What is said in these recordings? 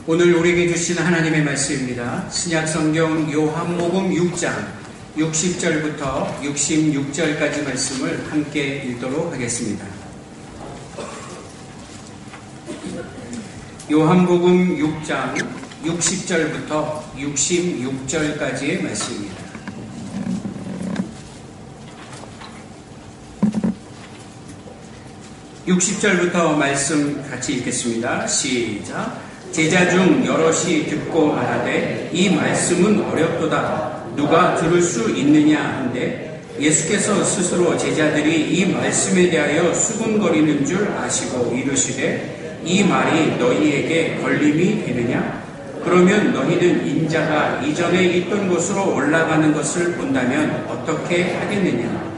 오늘 우리에게 주신 하나님의 말씀입니다. 신약성경 요한복음 6장 60절부터 66절까지 말씀을 함께 읽도록 하겠습니다. 요한복음 6장 60절부터 66절까지의 말씀입니다. (60절부터) 말씀 같이 읽겠습니다. 시작. 제자 중 여럿이 듣고 말하되 이 말씀은 어렵도다. 누가 들을 수 있느냐 한데 예수께서 스스로 제자들이 이 말씀에 대하여 수군거리는 줄 아시고 이르시되 이 말이 너희에게 걸림이 되느냐? 그러면 너희는 인자가 이전에 있던 곳으로 올라가는 것을 본다면 어떻게 하겠느냐?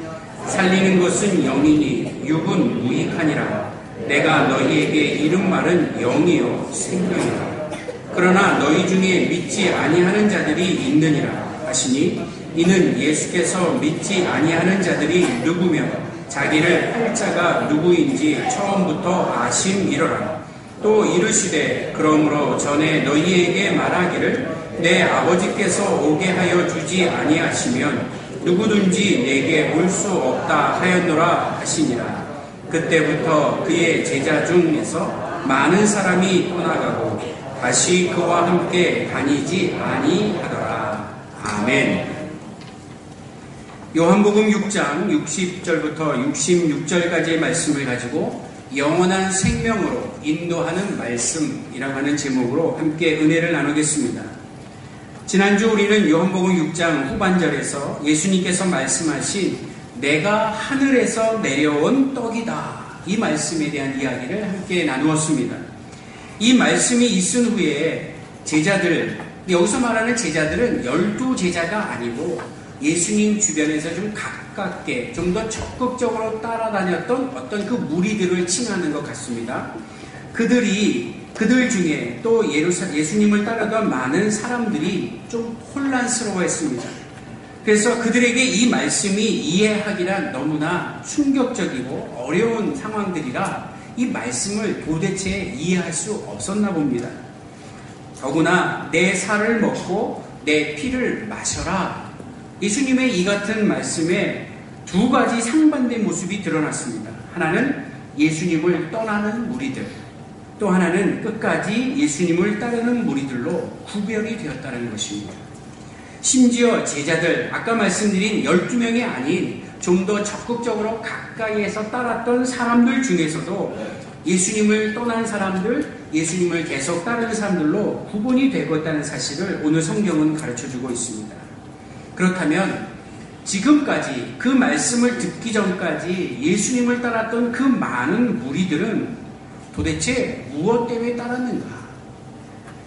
살리는 것은 영이니 육은 무익하니라. 내가 너희에게 이른 말은 영이요 생명이라. 그러나 너희 중에 믿지 아니하는 자들이 있느니라 하시니 이는 예수께서 믿지 아니하는 자들이 누구며 자기를 할 자가 누구인지 처음부터 아심이로라. 또 이르시되 그러므로 전에 너희에게 말하기를 내 아버지께서 오게 하여 주지 아니하시면 누구든지 내게 올 수 없다 하였노라 하시니라. 그때부터 그의 제자 중에서 많은 사람이 떠나가고 다시 그와 함께 다니지 아니하더라. 아멘. 요한복음 6장 60절부터 66절까지의 말씀을 가지고 영원한 생명으로 인도하는 말씀이라고 하는 제목으로 함께 은혜를 나누겠습니다. 지난주 우리는 요한복음 6장 후반절에서 예수님께서 말씀하신 내가 하늘에서 내려온 떡이다. 이 말씀에 대한 이야기를 함께 나누었습니다. 이 말씀이 있은 후에 제자들, 여기서 말하는 제자들은 12제자가 아니고 예수님 주변에서 좀 가깝게 좀 더 적극적으로 따라다녔던 어떤 그 무리들을 칭하는 것 같습니다. 그들 중에 또 예수님을 따르던 많은 사람들이 좀 혼란스러워했습니다. 그래서 그들에게 이 말씀이 이해하기란 너무나 충격적이고 어려운 상황들이라 이 말씀을 도대체 이해할 수 없었나 봅니다. 더구나 내 살을 먹고 내 피를 마셔라. 예수님의 이 같은 말씀에 두 가지 상반된 모습이 드러났습니다. 하나는 예수님을 떠나는 무리들, 또 하나는 끝까지 예수님을 따르는 무리들로 구별이 되었다는 것입니다. 심지어 제자들, 아까 말씀드린 12명이 아닌 좀 더 적극적으로 가까이에서 따랐던 사람들 중에서도 예수님을 떠난 사람들, 예수님을 계속 따르는 사람들로 구분이 되고 있다는 사실을 오늘 성경은 가르쳐주고 있습니다. 그렇다면 지금까지 그 말씀을 듣기 전까지 예수님을 따랐던 그 많은 무리들은 도대체 무엇 때문에 따랐는가?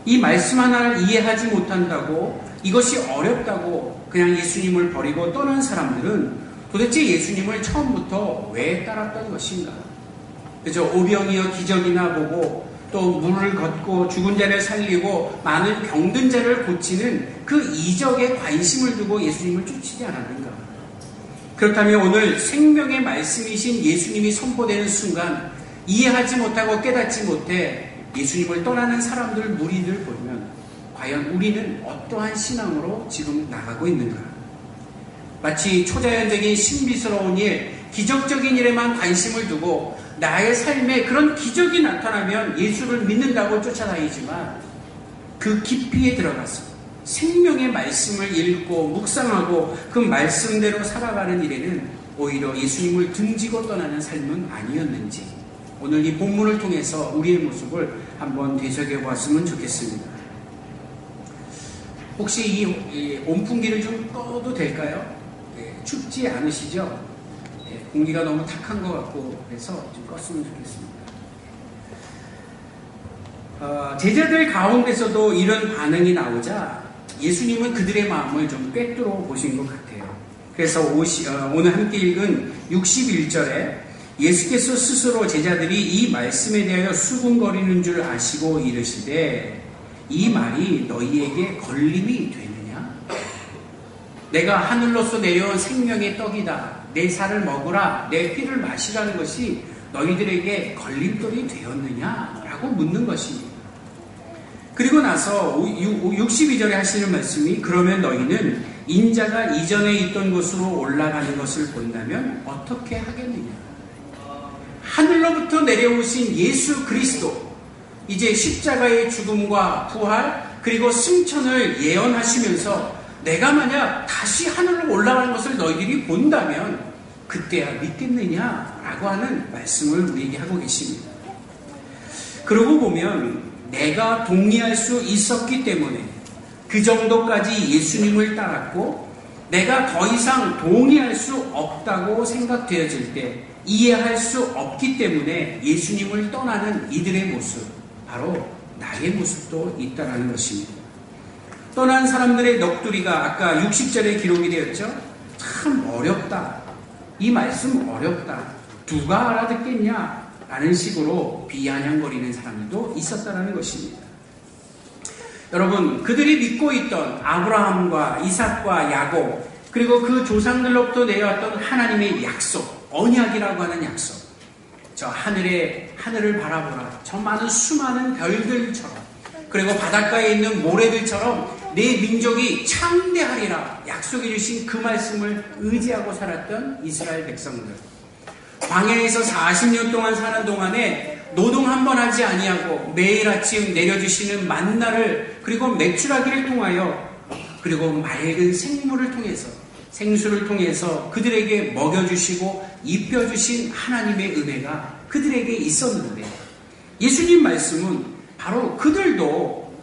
이 말씀 하나를 이해하지 못한다고, 이것이 어렵다고 그냥 예수님을 버리고 떠난 사람들은 도대체 예수님을 처음부터 왜 따랐던 것인가? 그죠? 오병이어 기적이나 보고 또 물을 걷고 죽은 자를 살리고 많은 병든 자를 고치는 그 이적에 관심을 두고 예수님을 쫓지 않았는가? 그렇다면 오늘 생명의 말씀이신 예수님이 선포되는 순간 이해하지 못하고 깨닫지 못해 예수님을 떠나는 사람들, 무리들 보면 과연 우리는 어떠한 신앙으로 지금 나가고 있는가? 마치 초자연적인 신비스러운 일, 기적적인 일에만 관심을 두고 나의 삶에 그런 기적이 나타나면 예수를 믿는다고 쫓아다니지만 그 깊이에 들어가서 생명의 말씀을 읽고 묵상하고 그 말씀대로 살아가는 일에는 오히려 예수님을 등지고 떠나는 삶은 아니었는지 오늘 이 본문을 통해서 우리의 모습을 한번 되새겨 보았으면 좋겠습니다. 혹시 이 온풍기를 좀 꺼도 될까요? 춥지 않으시죠? 공기가 너무 탁한 것 같고 그래서 좀 껐으면 좋겠습니다. 제자들 가운데서도 이런 반응이 나오자 예수님은 그들의 마음을 좀 꿰뚫어 보신 것 같아요. 그래서 오늘 함께 읽은 61절에 예수께서 스스로 제자들이 이 말씀에 대하여 수군거리는 줄 아시고 이르시되 이 말이 너희에게 걸림이 되느냐? 내가 하늘로서 내려온 생명의 떡이다. 내 살을 먹으라, 내 피를 마시라는 것이 너희들에게 걸림돌이 되었느냐라고 묻는 것입니다. 그리고 나서 62절에 하시는 말씀이 그러면 너희는 인자가 이전에 있던 곳으로 올라가는 것을 본다면 어떻게 하겠느냐. 하늘로부터 내려오신 예수 그리스도, 이제 십자가의 죽음과 부활 그리고 승천을 예언하시면서 내가 만약 다시 하늘로 올라가는 것을 너희들이 본다면 그때야 믿겠느냐라고 하는 말씀을 우리에게 하고 계십니다. 그러고 보면 내가 동의할 수 있었기 때문에 그 정도까지 예수님을 따랐고 내가 더 이상 동의할 수 없다고 생각되어질 때 이해할 수 없기 때문에 예수님을 떠나는 이들의 모습, 바로 나의 모습도 있다는 것입니다. 떠난 사람들의 넋두리가 아까 60절에 기록이 되었죠. 참 어렵다. 이 말씀 어렵다. 누가 알아듣겠냐? 라는 식으로 비아냥거리는 사람들도 있었다는 것입니다. 여러분, 그들이 믿고 있던 아브라함과 이삭과 야곱, 그리고 그 조상들로부터 내려왔던 하나님의 약속, 언약이라고 하는 약속. 저 하늘을 바라보라. 저 많은 수많은 별들처럼, 그리고 바닷가에 있는 모래들처럼 내 민족이 창대하리라 약속해 주신 그 말씀을 의지하고 살았던 이스라엘 백성들. 광야에서 40년 동안 사는 동안에 노동 한 번 하지 아니하고 매일 아침 내려주시는 만나를, 그리고 메추라기를 통하여, 그리고 맑은 생물을 통해서, 생수를 통해서 그들에게 먹여주시고 입혀주신 하나님의 은혜가 그들에게 있었는데, 예수님 말씀은 바로 그들도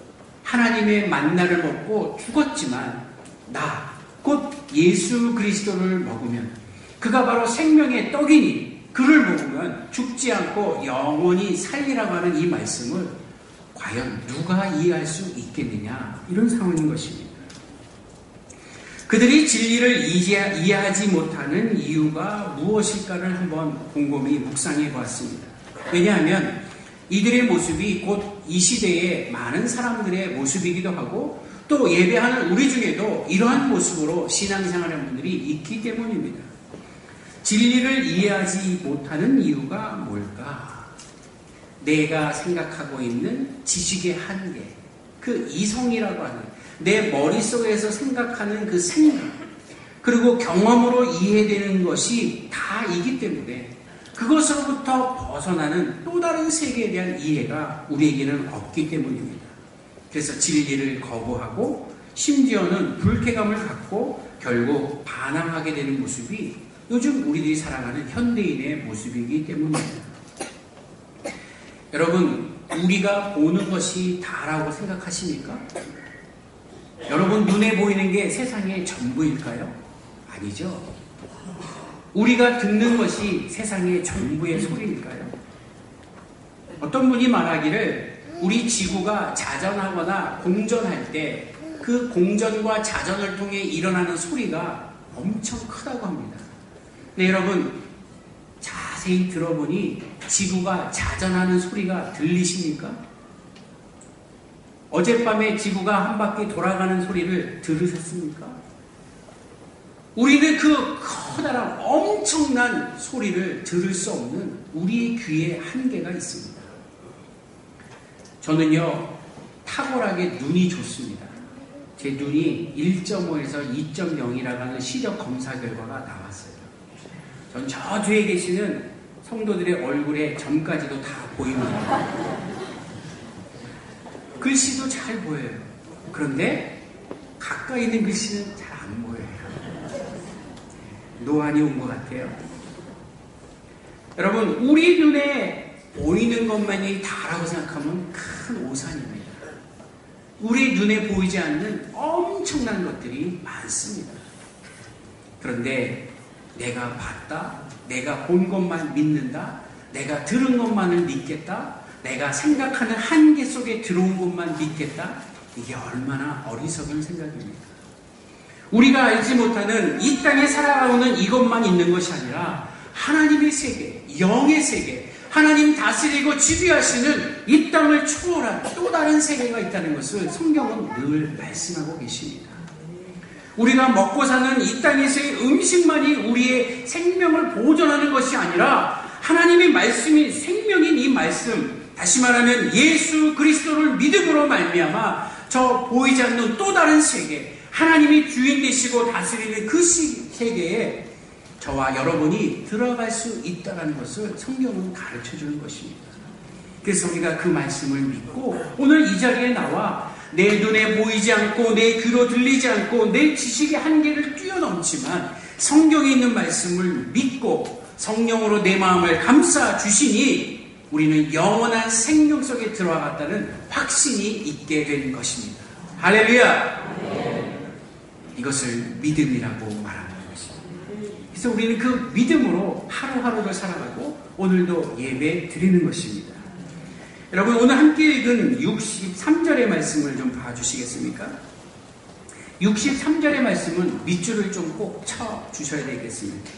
하나님의 만나를 먹고 죽었지만 나, 곧 예수 그리스도를 먹으면, 그가 바로 생명의 떡이니 그를 먹으면 죽지 않고 영원히 살리라고 하는 이 말씀을 과연 누가 이해할 수 있겠느냐, 이런 상황인 것입니다. 그들이 진리를 이해하지 못하는 이유가 무엇일까를 한번 곰곰이 묵상해 보았습니다. 왜냐하면 이들의 모습이 곧 이 시대의 많은 사람들의 모습이기도 하고, 또 예배하는 우리 중에도 이러한 모습으로 신앙생활하는 분들이 있기 때문입니다. 진리를 이해하지 못하는 이유가 뭘까? 내가 생각하고 있는 지식의 한계, 그 이성이라고 하는 내 머릿속에서 생각하는 그 생각, 그리고 경험으로 이해되는 것이 다이기 때문에 그것으로부터 벗어나는 또 다른 세계에 대한 이해가 우리에게는 없기 때문입니다. 그래서 진리를 거부하고 심지어는 불쾌감을 갖고 결국 반항하게 되는 모습이 요즘 우리들이 살아가는 현대인의 모습이기 때문입니다. 여러분, 우리가 보는 것이 다라고 생각하십니까? 여러분, 눈에 보이는 게 세상의 전부일까요? 아니죠. 우리가 듣는 것이 세상의 전부의 소리일까요? 어떤 분이 말하기를 우리 지구가 자전하거나 공전할 때 그 공전과 자전을 통해 일어나는 소리가 엄청 크다고 합니다. 네, 여러분, 자세히 들어보니 지구가 자전하는 소리가 들리십니까? 어젯밤에 지구가 한 바퀴 돌아가는 소리를 들으셨습니까? 우리는 그 커다란 엄청난 소리를 들을 수 없는 우리의 귀에 한계가 있습니다. 저는요, 탁월하게 눈이 좋습니다. 제 눈이 1.5에서 2.0이라고 하는 시력 검사 결과가 나왔어요. 전 저 뒤에 계시는 성도들의 얼굴에 점까지도 다 보입니다. 글씨도 잘 보여요. 그런데 가까이 있는 글씨는 잘 안 보여요. 노안이 온 것 같아요. 여러분, 우리 눈에 보이는 것만이 다라고 생각하면 큰 오산입니다. 우리 눈에 보이지 않는 엄청난 것들이 많습니다. 그런데 내가 봤다, 내가 본 것만 믿는다, 내가 들은 것만을 믿겠다, 내가 생각하는 한계 속에 들어온 것만 믿겠다, 이게 얼마나 어리석은 생각입니까? 우리가 알지 못하는 이 땅에 살아오는 이것만 있는 것이 아니라 하나님의 세계, 영의 세계, 하나님 다스리고 지배하시는 이 땅을 초월한 또 다른 세계가 있다는 것을 성경은 늘 말씀하고 계십니다. 우리가 먹고 사는 이 땅에서의 음식만이 우리의 생명을 보존하는 것이 아니라 하나님의 말씀이 생명인 이 말씀, 다시 말하면 예수 그리스도를 믿음으로 말미암아 저 보이지 않는 또 다른 세계, 하나님이 주인 되시고 다스리는 그 세계에 저와 여러분이 들어갈 수 있다는 것을 성경은 가르쳐주는 것입니다. 그래서 우리가 그 말씀을 믿고 오늘 이 자리에 나와 내 눈에 보이지 않고 내 귀로 들리지 않고 내 지식의 한계를 뛰어넘지만 성경에 있는 말씀을 믿고 성령으로 내 마음을 감싸 주시니 우리는 영원한 생명 속에 들어갔다는 확신이 있게 된 것입니다. 할렐루야! 이것을 믿음이라고 말합니다. 그래서 우리는 그 믿음으로 하루하루를 살아가고 오늘도 예배 드리는 것입니다. 여러분, 오늘 함께 읽은 63절의 말씀을 좀 봐주시겠습니까? 63절의 말씀은 밑줄을 좀 꼭 쳐주셔야 되겠습니다.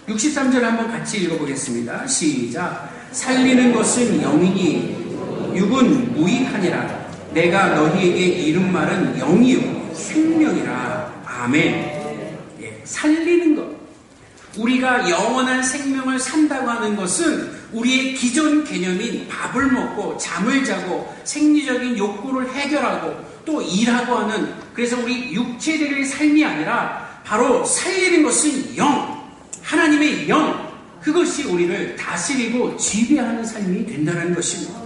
63절 한번 같이 읽어보겠습니다. 시작. 살리는 것은 영이니 육은 무익하니라. 내가 너희에게 이른 말은 영이요 생명이라. 아멘. 예, 살리는 것. 우리가 영원한 생명을 산다고 하는 것은 우리의 기존 개념인 밥을 먹고 잠을 자고 생리적인 욕구를 해결하고 또 일하고 하는, 그래서 우리 육체적인 삶이 아니라 바로 살리는 것은 영, 하나님의 영, 그것이 우리를 다스리고 지배하는 삶이 된다는 것입니다.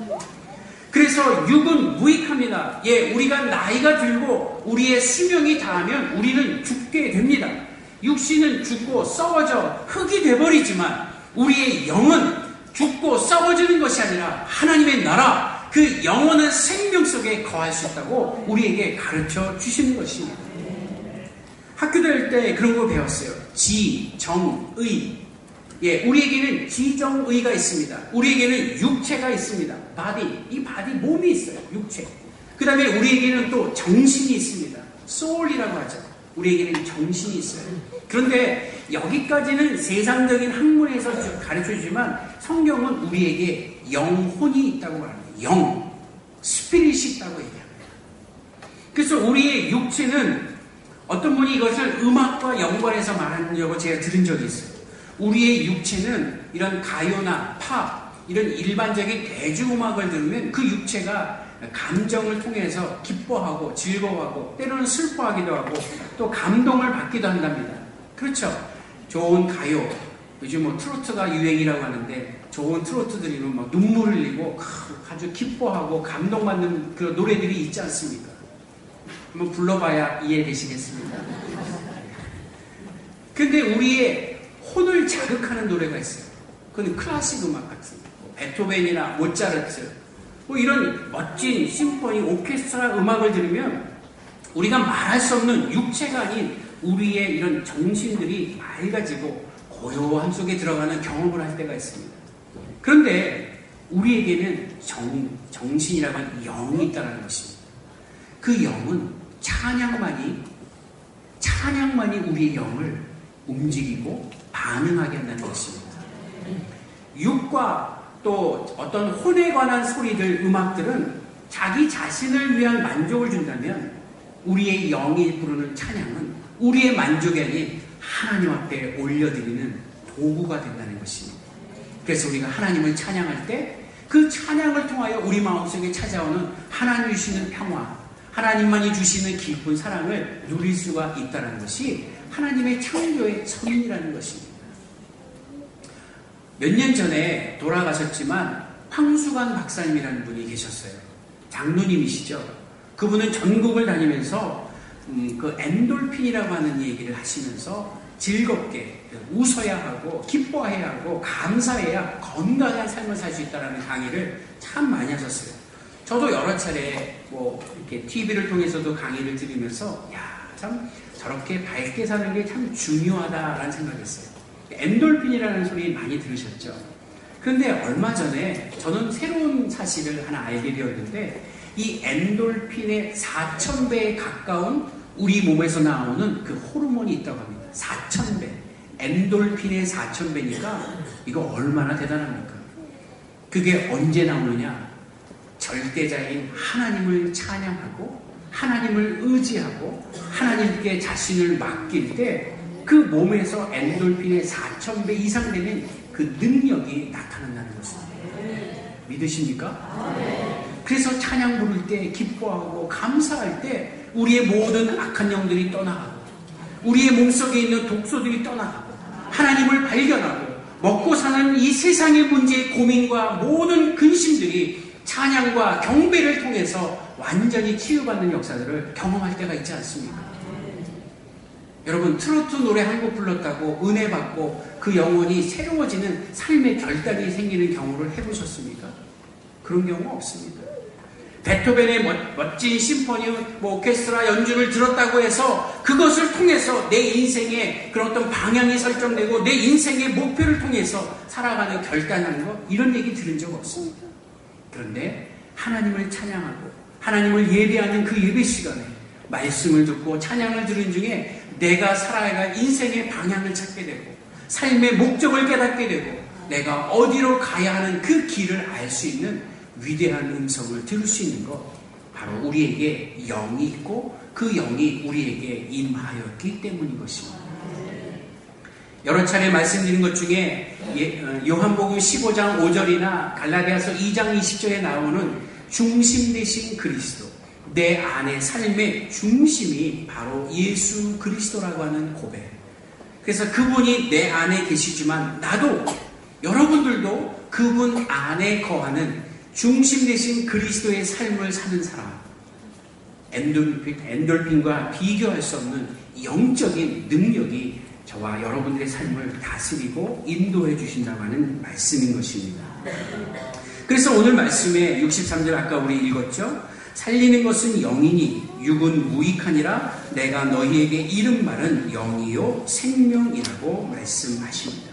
그래서 육은 무익합니다. 예, 우리가 나이가 들고 우리의 수명이 다하면 우리는 죽게 됩니다. 육신은 죽고 썩어져 흙이 돼버리지만 우리의 영은 죽고 썩어지는 것이 아니라 하나님의 나라, 그 영원한 생명 속에 거할 수 있다고 우리에게 가르쳐 주시는 것입니다. 학교 다닐 때 그런 거 배웠어요. 지, 정, 의. 예, 우리에게는 지정의가 있습니다. 우리에게는 육체가 있습니다. 바디, 이 바디 몸이 있어요. 육체. 그 다음에 우리에게는 또 정신이 있습니다. soul이라고 하죠. 우리에게는 정신이 있어요. 그런데 여기까지는 세상적인 학문에서 가르쳐주지만 성경은 우리에게 영혼이 있다고 말합니다. 영, 스피릿이 있다고 얘기합니다. 그래서 우리의 육체는 어떤 분이 이것을 음악과 연관해서 말하려고 제가 들은 적이 있어요. 우리의 육체는 이런 가요나 팝, 이런 일반적인 대중음악을 들으면 그 육체가 감정을 통해서 기뻐하고 즐거워하고 때로는 슬퍼하기도 하고 또 감동을 받기도 한답니다. 그렇죠? 좋은 가요, 요즘 뭐 트로트가 유행이라고 하는데 좋은 트로트 들으면 막 눈물 흘리고 아주 기뻐하고 감동받는 그런 노래들이 있지 않습니까? 한번 불러봐야 이해되시겠습니다. 근데 우리의 혼을 자극하는 노래가 있어요. 그건 클래식 음악 같은 베토벤이나 모차르트 뭐 이런 멋진 심포니, 오케스트라 음악을 들으면 우리가 말할 수 없는 육체가 아닌 우리의 이런 정신들이 맑아지고 고요함 속에 들어가는 경험을 할 때가 있습니다. 그런데 우리에게는 정신이라고 하는 영이 있다는 것입니다. 그 영은 찬양만이 우리의 영을 움직이고 반응하게 한다는 것입니다. 육과 또 어떤 혼에 관한 소리들, 음악들은 자기 자신을 위한 만족을 준다면 우리의 영이 부르는 찬양은 우리의 만족이 아닌 하나님 앞에 올려드리는 도구가 된다는 것입니다. 그래서 우리가 하나님을 찬양할 때 그 찬양을 통하여 우리 마음속에 찾아오는 하나님 주시는 평화, 하나님만이 주시는 깊은 사랑을 누릴 수가 있다는 것이 하나님의 창조의 선이라는 것입니다. 몇 년 전에 돌아가셨지만 황수관 박사님이라는 분이 계셨어요. 장로님이시죠. 그분은 전국을 다니면서 그 엔돌핀이라고 하는 얘기를 하시면서 즐겁게 웃어야 하고 기뻐해야 하고 감사해야 건강한 삶을 살 수 있다는 강의를 참 많이 하셨어요. 저도 여러 차례 뭐 이렇게 TV를 통해서도 강의를 들으면서 참 저렇게 밝게 사는 게 참 중요하다라는 생각했어요. 엔돌핀이라는 소리 많이 들으셨죠? 그런데 얼마 전에 저는 새로운 사실을 하나 알게 되었는데 이 엔돌핀의 4,000배에 가까운 우리 몸에서 나오는 그 호르몬이 있다고 합니다. 4,000배. 엔돌핀의 4,000배니까 이거 얼마나 대단합니까? 그게 언제 나오느냐? 절대자인 하나님을 찬양하고 하나님을 의지하고 하나님께 자신을 맡길 때 그 몸에서 엔돌핀의 4,000배 이상 되는 그 능력이 나타난다는 것입니다. 믿으십니까? 그래서 찬양 부를 때 기뻐하고 감사할 때 우리의 모든 악한 영들이 떠나가고 우리의 몸속에 있는 독소들이 떠나가고 하나님을 발견하고 먹고 사는 이 세상의 문제의 고민과 모든 근심들이 찬양과 경배를 통해서 완전히 치유받는 역사들을 경험할 때가 있지 않습니까? 여러분, 트로트 노래 한 곡 불렀다고 은혜 받고 그 영혼이 새로워지는 삶의 결단이 생기는 경우를 해보셨습니까? 그런 경우 없습니다. 베토벤의 멋진 심포니, 오케스트라 연주를 들었다고 해서 그것을 통해서 내 인생의 그런 어떤 방향이 설정되고 내 인생의 목표를 통해서 살아가는 결단하는 것, 이런 얘기 들은 적 없습니다. 그런데 하나님을 찬양하고 하나님을 예배하는 그 예배 시간에 말씀을 듣고 찬양을 들은 중에 내가 살아야 할 인생의 방향을 찾게 되고 삶의 목적을 깨닫게 되고 내가 어디로 가야 하는 그 길을 알 수 있는 위대한 음성을 들을 수 있는 것, 바로 우리에게 영이 있고 그 영이 우리에게 임하였기 때문인 것입니다. 여러 차례 말씀드린 것 중에 요한복음 15장 5절이나 갈라디아서 2장 20절에 나오는 중심 되신 그리스도, 내 안의 삶의 중심이 바로 예수 그리스도라고 하는 고백. 그래서 그분이 내 안에 계시지만 나도, 여러분들도 그분 안에 거하는 중심 되신 그리스도의 삶을 사는 사람, 엔돌핀과 비교할 수 없는 영적인 능력이 저와 여러분들의 삶을 다스리고 인도해 주신다고 하는 말씀인 것입니다. 그래서 오늘 말씀에 63절 아까 우리 읽었죠? 살리는 것은 영이니 육은 무익하니라 내가 너희에게 이른 말은 영이요 생명이라고 말씀하십니다.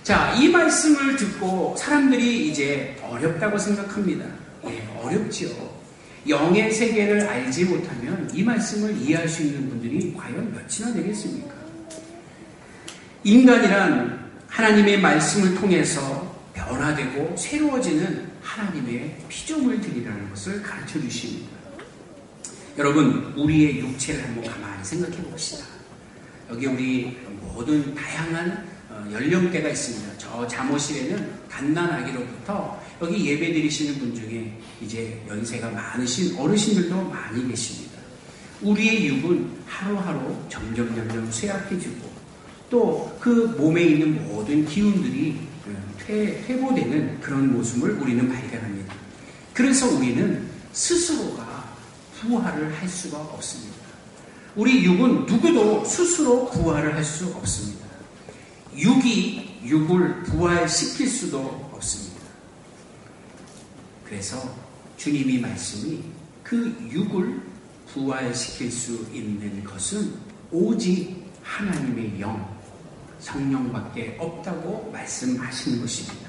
자, 이 말씀을 듣고 사람들이 이제 어렵다고 생각합니다. 예, 어렵지요. 영의 세계를 알지 못하면 이 말씀을 이해할 수 있는 분들이 과연 몇이나 되겠습니까? 인간이란 하나님의 말씀을 통해서 변화되고 새로워지는 하나님의 피조물들이라는 것을 가르쳐 주십니다. 여러분, 우리의 육체를 한번 가만히 생각해 봅시다. 여기 우리 모든 다양한 연령대가 있습니다. 저 잠옷실에는 갓난아기로부터 여기 예배 드리시는 분 중에 이제 연세가 많으신 어르신들도 많이 계십니다. 우리의 육은 하루하루 점점 쇠약해지고 또 그 몸에 있는 모든 기운들이 퇴보되는 그런 모습을 우리는 발견합니다. 그래서 우리는 스스로가 부활을 할 수가 없습니다. 우리 육은 누구도 스스로 부활을 할 수 없습니다. 육이 육을 부활시킬 수도 없습니다. 그래서 주님이 말씀이 그 육을 부활시킬 수 있는 것은 오직 하나님의 영, 성령밖에 없다고 말씀하시는 것입니다.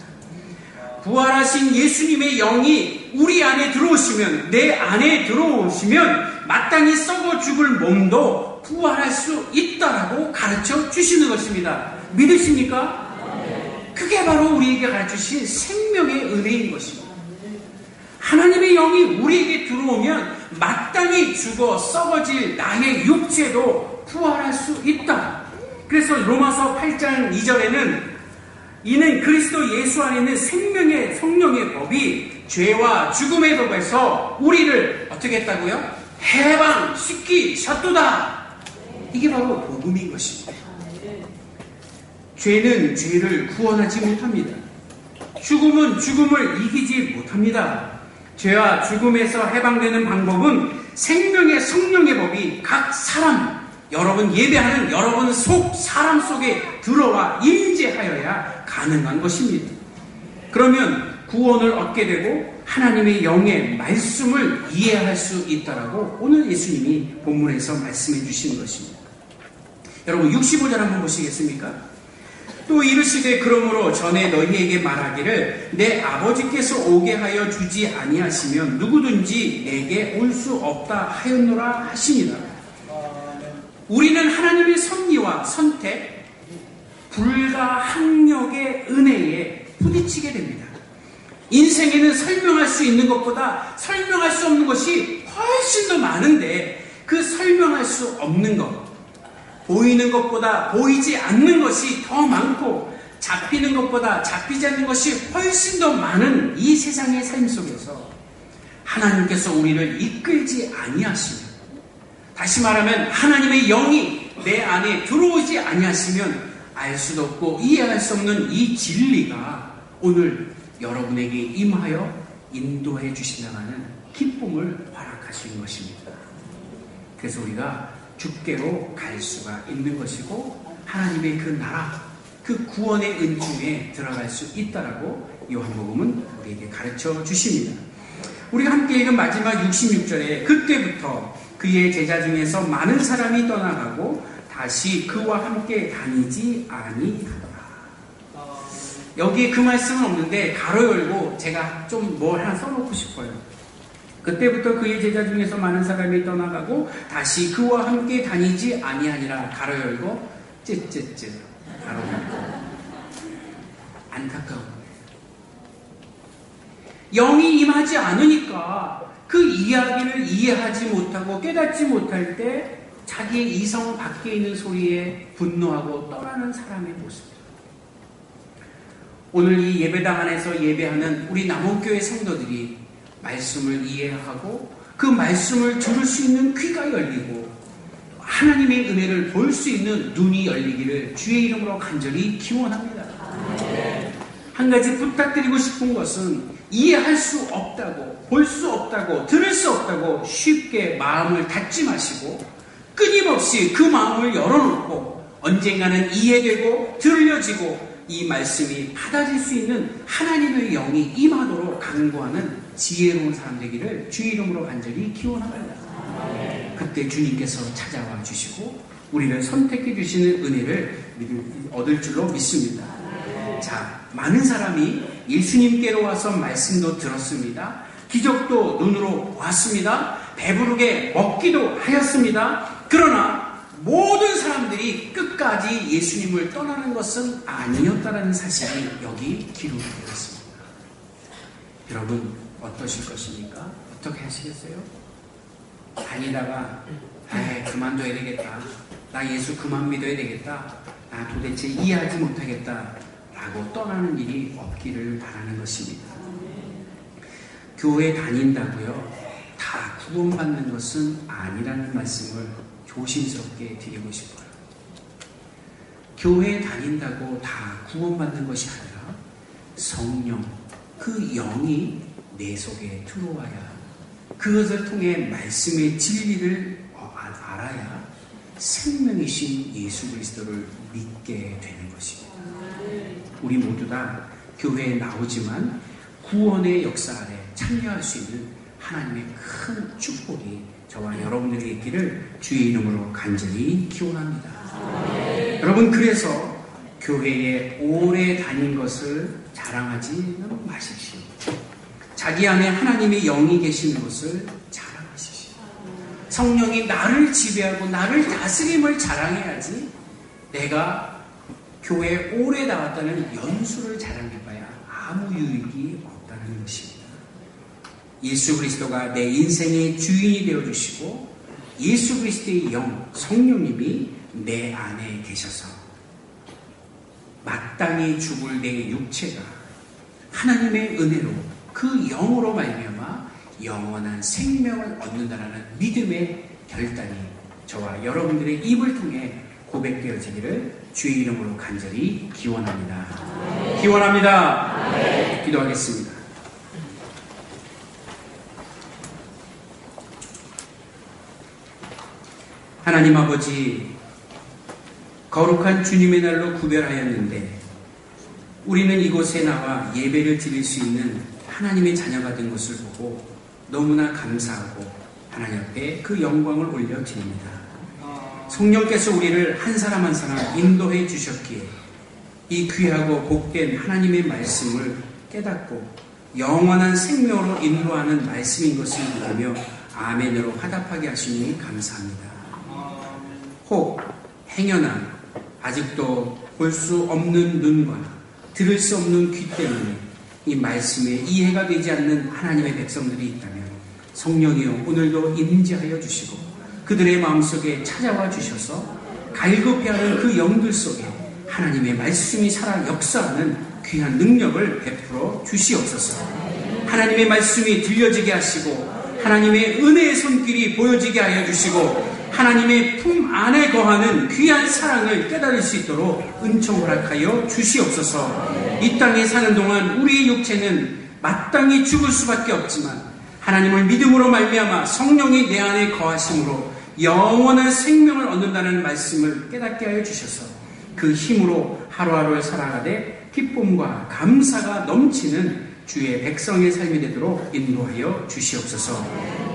부활하신 예수님의 영이 우리 안에 들어오시면, 내 안에 들어오시면 마땅히 썩어 죽을 몸도 부활할 수 있다라고 가르쳐 주시는 것입니다. 믿으십니까? 그게 바로 우리에게 가르치신 생명의 은혜인 것입니다. 하나님의 영이 우리에게 들어오면 마땅히 죽어 썩어질 나의 육체도 부활할 수 있다. 그래서 로마서 8장 2절에는 이는 그리스도 예수 안에 있는 생명의 성령의 법이 죄와 죽음의 법에서 우리를 어떻게 했다고요? 해방시키셨도다. 이게 바로 복음인 것입니다. 죄는 죄를 구원하지 못합니다. 죽음은 죽음을 이기지 못합니다. 죄와 죽음에서 해방되는 방법은 생명의 성령의 법이 각 사람, 여러분 예배하는 여러분 사람 속에 들어와 임재하여야 가능한 것입니다. 그러면 구원을 얻게 되고 하나님의 영의 말씀을 이해할 수 있다라고 오늘 예수님이 본문에서 말씀해 주시는 것입니다. 여러분 65절 한번 보시겠습니까? 또 이르시되 그러므로 전에 너희에게 말하기를 내 아버지께서 오게 하여 주지 아니하시면 누구든지 내게 올 수 없다 하였노라 하시니라. 우리는 하나님의 섭리와 선택, 불가항력의 은혜에 부딪히게 됩니다. 인생에는 설명할 수 있는 것보다 설명할 수 없는 것이 훨씬 더 많은데 그 설명할 수 없는 것, 보이는 것보다 보이지 않는 것이 더 많고 잡히는 것보다 잡히지 않는 것이 훨씬 더 많은 이 세상의 삶 속에서 하나님께서 우리를 이끌지 아니하시면, 다시 말하면 하나님의 영이 내 안에 들어오지 아니하시면 알 수도 없고 이해할 수 없는 이 진리가 오늘 여러분에게 임하여 인도해 주신다는 기쁨을 허락하시는 것입니다. 그래서 우리가 주께로 갈 수가 있는 것이고 하나님의 그 나라, 그 구원의 은총에 들어갈 수 있다라고 요한복음은 우리에게 가르쳐 주십니다. 우리가 함께 읽은 마지막 66절에 그때부터 그의 제자 중에서 많은 사람이 떠나가고 다시 그와 함께 다니지 아니하더라. 여기에 그 말씀은 없는데 가로 열고 제가 좀 뭘 하나 써놓고 싶어요. 그때부터 그의 제자 중에서 많은 사람이 떠나가고 다시 그와 함께 다니지 아니하니라. 가로 열고 쯔쯔쯔 가로 열고. 안타까운 거예요. 영이 임하지 않으니까 그 이야기를 이해하지 못하고 깨닫지 못할 때 자기의 이성 밖에 있는 소리에 분노하고 떠나는 사람의 모습입니다. 오늘 이 예배당 안에서 예배하는 우리 남원교회 성도들이 말씀을 이해하고 그 말씀을 들을 수 있는 귀가 열리고 하나님의 은혜를 볼 수 있는 눈이 열리기를 주의 이름으로 간절히 기원합니다. 한 가지 부탁드리고 싶은 것은 이해할 수 없다고, 볼 수 없다고, 들을 수 없다고 쉽게 마음을 닫지 마시고 끊임없이 그 마음을 열어놓고 언젠가는 이해되고 들려지고 이 말씀이 받아질 수 있는 하나님의 영이 임하도록 간구하는 지혜로운 사람 되기를 주의 이름으로 간절히 기원합니다. 그때 주님께서 찾아와 주시고 우리를 선택해 주시는 은혜를 얻을 줄로 믿습니다. 자, 많은 사람이 예수님께로 와서 말씀도 들었습니다. 기적도 눈으로 보았습니다. 배부르게 먹기도 하였습니다. 그러나 모든 사람들이 끝까지 예수님을 떠나는 것은 아니었다는 사실이 여기 기록이 되어 있습니다. 여러분 어떠실 것입니까? 어떻게 하시겠어요? 다니다가 그만둬야 되겠다. 나 예수 그만 믿어야 되겠다. 나 도대체 이해하지 못하겠다. 라고 떠나는 일이 없기를 바라는 것입니다. 교회 다닌다고요. 다 구원받는 것은 아니라는 말씀을 조심스럽게 드리고 싶어요. 교회 다닌다고 다 구원받는 것이 아니라 성령, 그 영이 내 속에 들어와야 그것을 통해 말씀의 진리를 알아야 생명이신 예수 그리스도를 믿게 되는 것입니다. 우리 모두 다 교회에 나오지만 구원의 역사 아래 참여할 수 있는 하나님의 큰 축복이 저와 여러분들에게 있기를 주의 이름으로 간절히 기원합니다. 여러분 그래서 교회에 오래 다닌 것을 자랑하지는 마십시오. 자기 안에 하나님의 영이 계시는 것을 자랑하십시오. 성령이 나를 지배하고 나를 다스림을 자랑해야지 내가 교회에 오래 나왔다는 연수를 자랑해봐야 아무 유익이 없다는 것입니다. 예수 그리스도가 내 인생의 주인이 되어주시고 예수 그리스도의 영, 성령님이 내 안에 계셔서 마땅히 죽을 내 육체가 하나님의 은혜로 그 영으로 말미암아 영원한 생명을 얻는다는 믿음의 결단이 저와 여러분들의 입을 통해 고백되어지기를 주의 이름으로 간절히 기원합니다. 기원합니다. 기도하겠습니다. 하나님 아버지, 거룩한 주님의 날로 구별하였는데 우리는 이곳에 나와 예배를 드릴 수 있는 하나님의 자녀가 된 것을 보고 너무나 감사하고 하나님 앞에 그 영광을 올려드립니다. 성령께서 우리를 한 사람 한 사람 인도해 주셨기에 이 귀하고 복된 하나님의 말씀을 깨닫고 영원한 생명으로 인도하는 말씀인 것을 믿으며 아멘으로 화답하게 하시니 감사합니다. 혹 행여나 아직도 볼 수 없는 눈과 들을 수 없는 귀 때문에 이 말씀에 이해가 되지 않는 하나님의 백성들이 있다면 성령이여 오늘도 임재하여 주시고 그들의 마음속에 찾아와 주셔서 갈급해하는 그 영들 속에 하나님의 말씀이 살아 역사하는 귀한 능력을 베풀어 주시옵소서. 하나님의 말씀이 들려지게 하시고 하나님의 은혜의 손길이 보여지게 하여 주시고 하나님의 품 안에 거하는 귀한 사랑을 깨달을 수 있도록 은총 허락하여 주시옵소서. 이 땅에 사는 동안 우리의 육체는 마땅히 죽을 수밖에 없지만 하나님을 믿음으로 말미암아 성령이 내 안에 거하심으로 영원한 생명을 얻는다는 말씀을 깨닫게 하여 주셔서 그 힘으로 하루하루를 살아가되 기쁨과 감사가 넘치는 주의 백성의 삶이 되도록 인도하여 주시옵소서.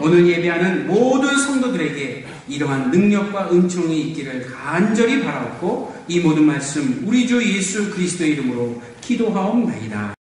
오늘 예배하는 모든 성도들에게 이러한 능력과 은총이 있기를 간절히 바라옵고 이 모든 말씀 우리 주 예수 그리스도의 이름으로 기도하옵나이다.